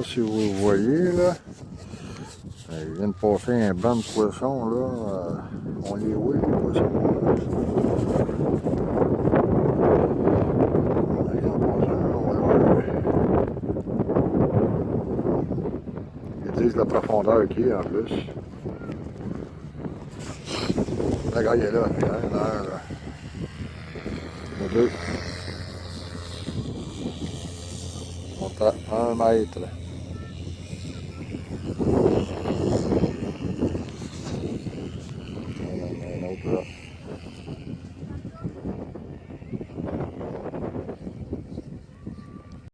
Si vous voyez là, il vient de passer un banc de poissons là. On les voit les poissons. Il vient de passer un, on va voir. Ils disent la profondeur qu'il y a en plus. Regarde, il est là, il y en a un là. Il y en a deux. On est à 1 mètre.